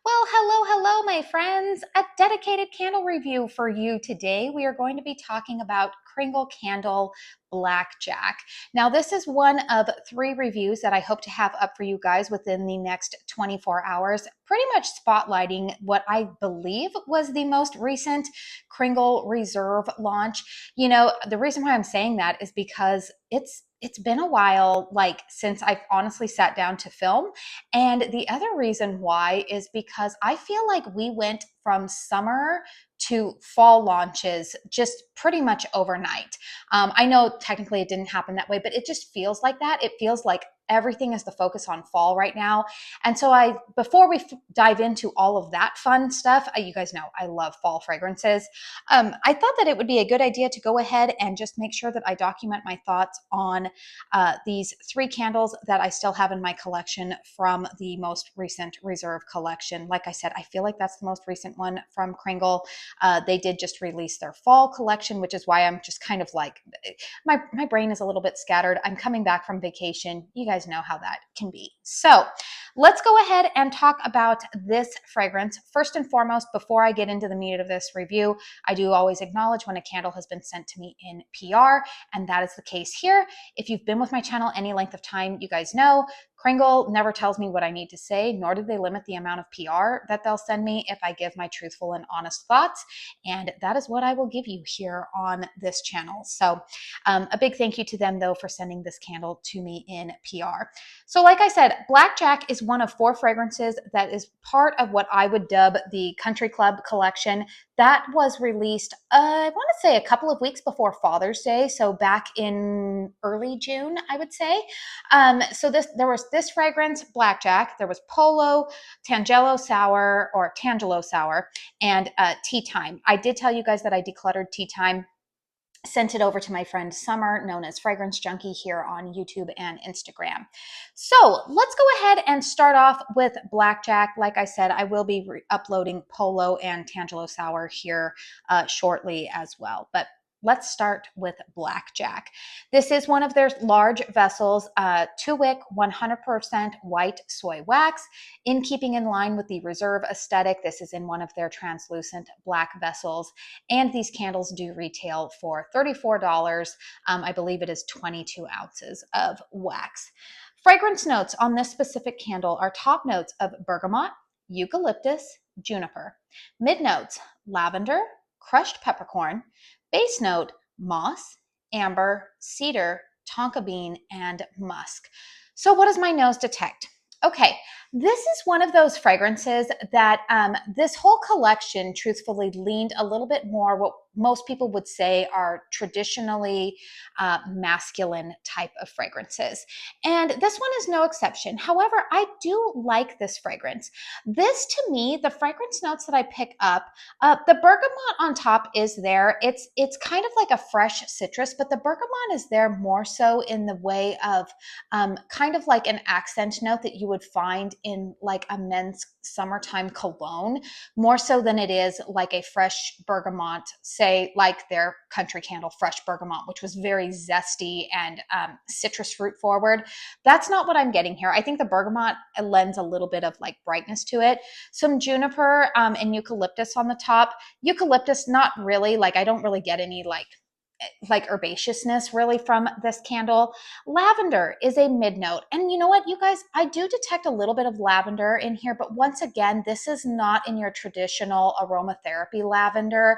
Well, hello, my friends. A dedicated candle review for you today. We are going to be talking about Kringle Candle Blackjack. Now, this is one of three reviews that I hope to have up for you guys within the next 24 hours, pretty much spotlighting what I believe was the most recent Kringle Reserve launch. The reason why I'm saying that is because it's been a while, like since I've honestly sat down to film. And the other reason why is because I feel like we went from summer to fall launches just pretty much overnight. I know technically it didn't happen that way, but it just feels like that. It feels like everything is the focus on fall right now. And so before we dive into all of that fun stuff, you guys know I love fall fragrances. I thought that it would be a good idea to go ahead and just make sure that I document my thoughts on these three candles that I still have in my collection from the most recent Reserve collection. Like I said, I feel like that's the most recent one from Kringle. They did just release their fall collection, which is why I'm just kind of like, my brain is a little bit scattered. I'm coming back from vacation. You guys know how that can be. So let's go ahead and talk about this fragrance. First and foremost, before I get into the meat of this review, I do always acknowledge when a candle has been sent to me in PR, and that is the case here. If you've been with my channel any length of time, you guys know Kringle never tells me what I need to say, nor do they limit the amount of PR that they'll send me if I give my truthful and honest thoughts. And that is what I will give you here on this channel. So a big thank you to them, though, for sending this candle to me in PR. So like I said, Blackjack is one of four fragrances that is part of what I would dub the Country Club collection that was released, I want to say a couple of weeks before Father's Day. So back in early June, I would say. So there was this fragrance, Blackjack. There was Polo, Tangelo Sour, and Tea Time. I did tell you guys that I decluttered Tea Time, sent it over to my friend Summer, known as Fragrance Junkie, here on YouTube and Instagram. So let's go ahead and start off with Blackjack. Like I said, I will be uploading Polo and Tangelo Sour here shortly as well. But let's start with Blackjack. This is one of their large vessels, 2-wick, 100% white soy wax. In keeping in line with the Reserve aesthetic, this is in one of their translucent black vessels. And these candles do retail for $34. I believe it is 22 ounces of wax. Fragrance notes on this specific candle are top notes of bergamot, eucalyptus, juniper. Mid notes, lavender, crushed peppercorn. Base note, moss, amber, cedar, tonka bean, and musk. So what does my nose detect? Okay, this is one of those fragrances that this whole collection truthfully leaned a little bit more what most people would say are traditionally masculine type of fragrances. And this one is no exception. However, I do like this fragrance. This, to me, the fragrance notes that I pick up, the bergamot on top is there. It's kind of like a fresh citrus, but the bergamot is there more so in the way of kind of like an accent note that you would find in like a men's summertime cologne, more so than it is like a fresh bergamot, say like their country candle Fresh Bergamot, which was very zesty and citrus fruit forward. That's not what I'm getting here. I think the bergamot lends a little bit of like brightness to it. Some juniper and eucalyptus on the top. Eucalyptus, not really, like I don't really get any like herbaceousness really from this candle. Lavender is a mid note. And you know what, you guys, I do detect a little bit of lavender in here, but once again, this is not in your traditional aromatherapy lavender.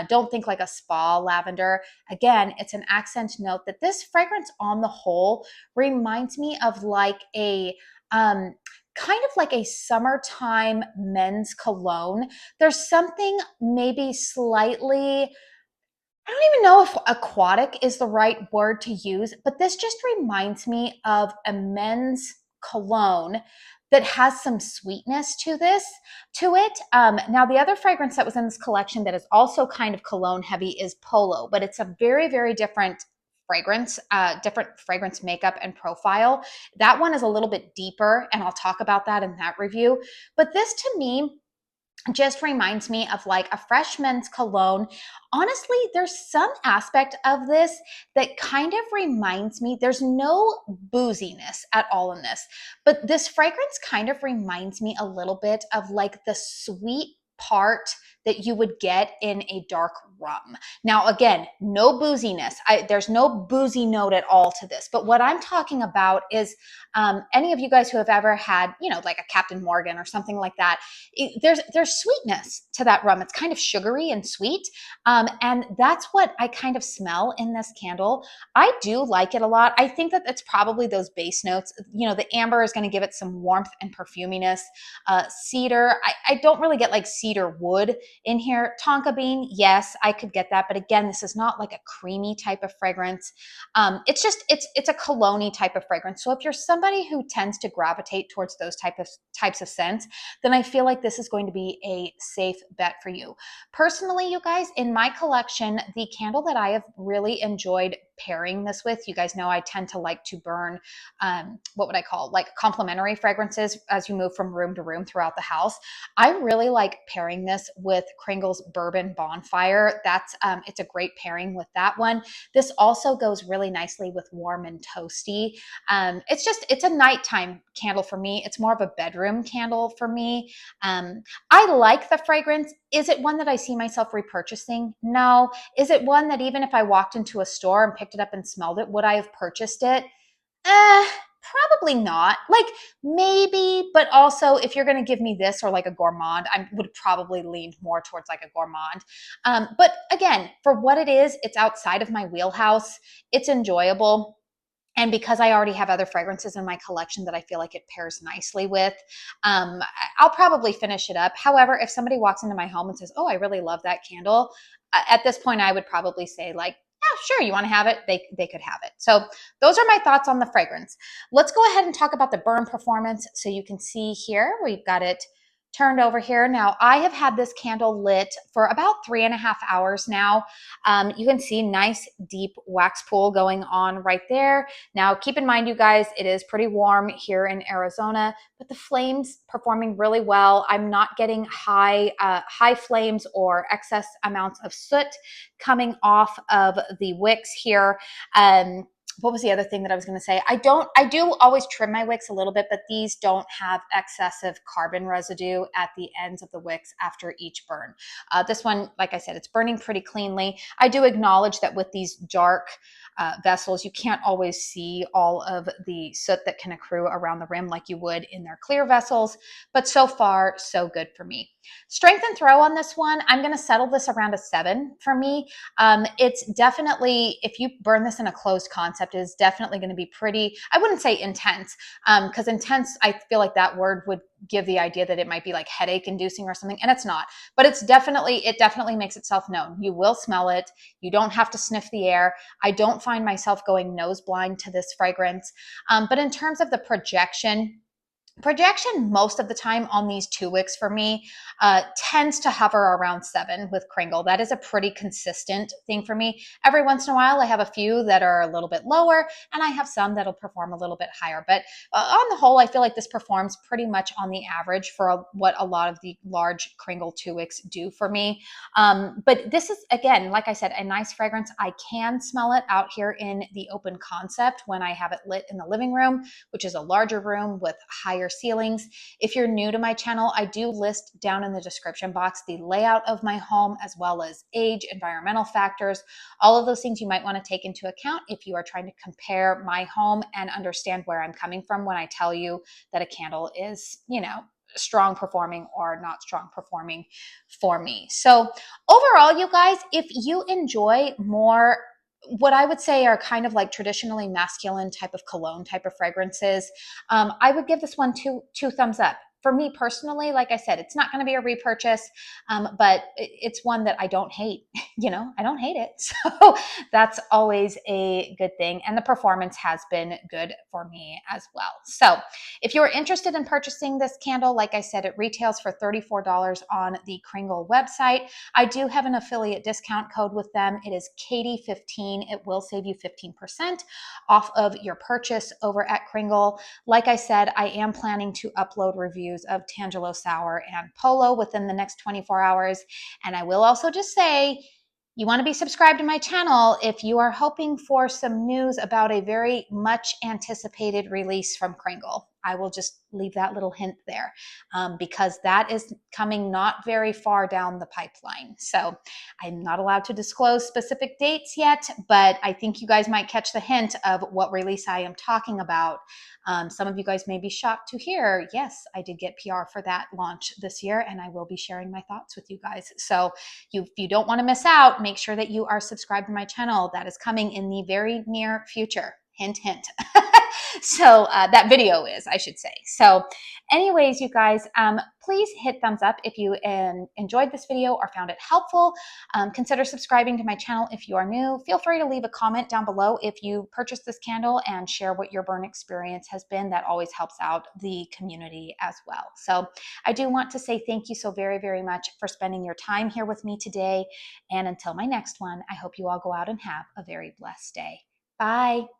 Don't think like a spa lavender. Again, it's an accent note that this fragrance on the whole reminds me of like a, kind of like a summertime men's cologne. There's something maybe slightly, I don't even know if aquatic is the right word to use, but this just reminds me of a men's cologne that has some sweetness to it. Now, the other fragrance that was in this collection that is also kind of cologne heavy is Polo, but it's a very, very different fragrance makeup and profile. That one is a little bit deeper, and I'll talk about that in that review. But this, to me, just reminds me of like a fresh men's cologne. Honestly, there's some aspect of this that kind of reminds me, there's no booziness at all in this, but this fragrance kind of reminds me a little bit of like the sweet part that you would get in a dark rum. Now, again, no booziness. There's no boozy note at all to this. But what I'm talking about is any of you guys who have ever had, you know, like a Captain Morgan or something like that, there's sweetness to that rum. It's kind of sugary and sweet. And that's what I kind of smell in this candle. I do like it a lot. I think that it's probably those base notes. You know, the amber is going to give it some warmth and perfuminess. Cedar, I don't really get like cedar wood in here. Tonka bean, yes, I could get that. But again, this is not like a creamy type of fragrance. It's just, it's a cologne type of fragrance. So if you're somebody who tends to gravitate towards those types of scents, then I feel like this is going to be a safe bet for you. Personally, you guys, in my collection, the candle that I have really enjoyed pairing this with, you guys know I tend to like to burn, what would I call, like complementary fragrances as you move from room to room throughout the house. I really like pairing this with Kringle's Bourbon Bonfire. That's, it's a great pairing with that one. This also goes really nicely with Warm and Toasty. It's a nighttime candle for me. It's more of a bedroom candle for me. I like the fragrance. Is it one that I see myself repurchasing? No. Is it one that even if I walked into a store and picked it up and smelled it, would I have purchased it? Probably not. Like maybe, but also if you're going to give me this or like a gourmand, I would probably lean more towards like a gourmand. But again, for what it is, it's outside of my wheelhouse. It's enjoyable. And because I already have other fragrances in my collection that I feel like it pairs nicely with, I'll probably finish it up. However, if somebody walks into my home and says, oh, I really love that candle, at this point, I would probably say like, oh, sure, you want to have it? They could have it. So those are my thoughts on the fragrance. Let's go ahead and talk about the burn performance. So you can see here, we've got it turned over here. Now, I have had this candle lit for about 3.5 hours now. You can see nice deep wax pool going on right there. Now, keep in mind, you guys, it is pretty warm here in Arizona, but the flames performing really well. I'm not getting high flames or excess amounts of soot coming off of the wicks here. What was the other thing that I was going to say? I do always trim my wicks a little bit, but these don't have excessive carbon residue at the ends of the wicks after each burn. This one, like I said, it's burning pretty cleanly. I do acknowledge that with these dark vessels, you can't always see all of the soot that can accrue around the rim like you would in their clear vessels, but so far, so good for me. Strength and throw on this one, I'm going to settle this around a 7 for me. It's definitely, if you burn this in a closed concept, is definitely going to be pretty, I wouldn't say intense, because intense, I feel like that word would give the idea that it might be like headache inducing or something, and it's not, but it definitely makes itself known. You will smell it. You don't have to sniff the air. I don't find myself going nose blind to this fragrance. But in terms of the projection most of the time on these 2 wicks for me tends to hover around 7 with Kringle. That is a pretty consistent thing for me. Every once in a while, I have a few that are a little bit lower, and I have some that'll perform a little bit higher. But on the whole, I feel like this performs pretty much on the average for what a lot of the large Kringle 2 wicks do for me. But this is, again, like I said, a nice fragrance. I can smell it out here in the open concept when I have it lit in the living room, which is a larger room with higher ceilings. If you're new to my channel, I do list down in the description box the layout of my home, as well as age, environmental factors, all of those things you might want to take into account if you are trying to compare my home and understand where I'm coming from when I tell you that a candle is, you know, strong performing or not strong performing for me. So overall, you guys, if you enjoy more what I would say are kind of like traditionally masculine type of cologne type of fragrances, I would give this one two thumbs up. For me personally, like I said, it's not going to be a repurchase, but it's one that I don't hate. You know, I don't hate it. So that's always a good thing. And the performance has been good for me as well. So if you're interested in purchasing this candle, like I said, it retails for $34 on the Kringle website. I do have an affiliate discount code with them. It is Katie15. It will save you 15% off of your purchase over at Kringle. Like I said, I am planning to upload reviews reviews of Tangelo Sour and Polo within the next 24 hours. And I will also just say, you want to be subscribed to my channel if you are hoping for some news about a very much anticipated release from Kringle. I will just leave that little hint there because that is coming not very far down the pipeline. So I'm not allowed to disclose specific dates yet, but I think you guys might catch the hint of what release I am talking about. Some of you guys may be shocked to hear, yes, I did get PR for that launch this year, and I will be sharing my thoughts with you guys. So if you don't want to miss out, make sure that you are subscribed to my channel. That is coming in the very near future. Hint, hint. So that video is, I should say. So anyways, you guys, please hit thumbs up if you enjoyed this video or found it helpful. Consider subscribing to my channel if you are new. Feel free to leave a comment down below if you purchased this candle and share what your burn experience has been. That always helps out the community as well. So I do want to say thank you so very, very much for spending your time here with me today. And until my next one, I hope you all go out and have a very blessed day. Bye.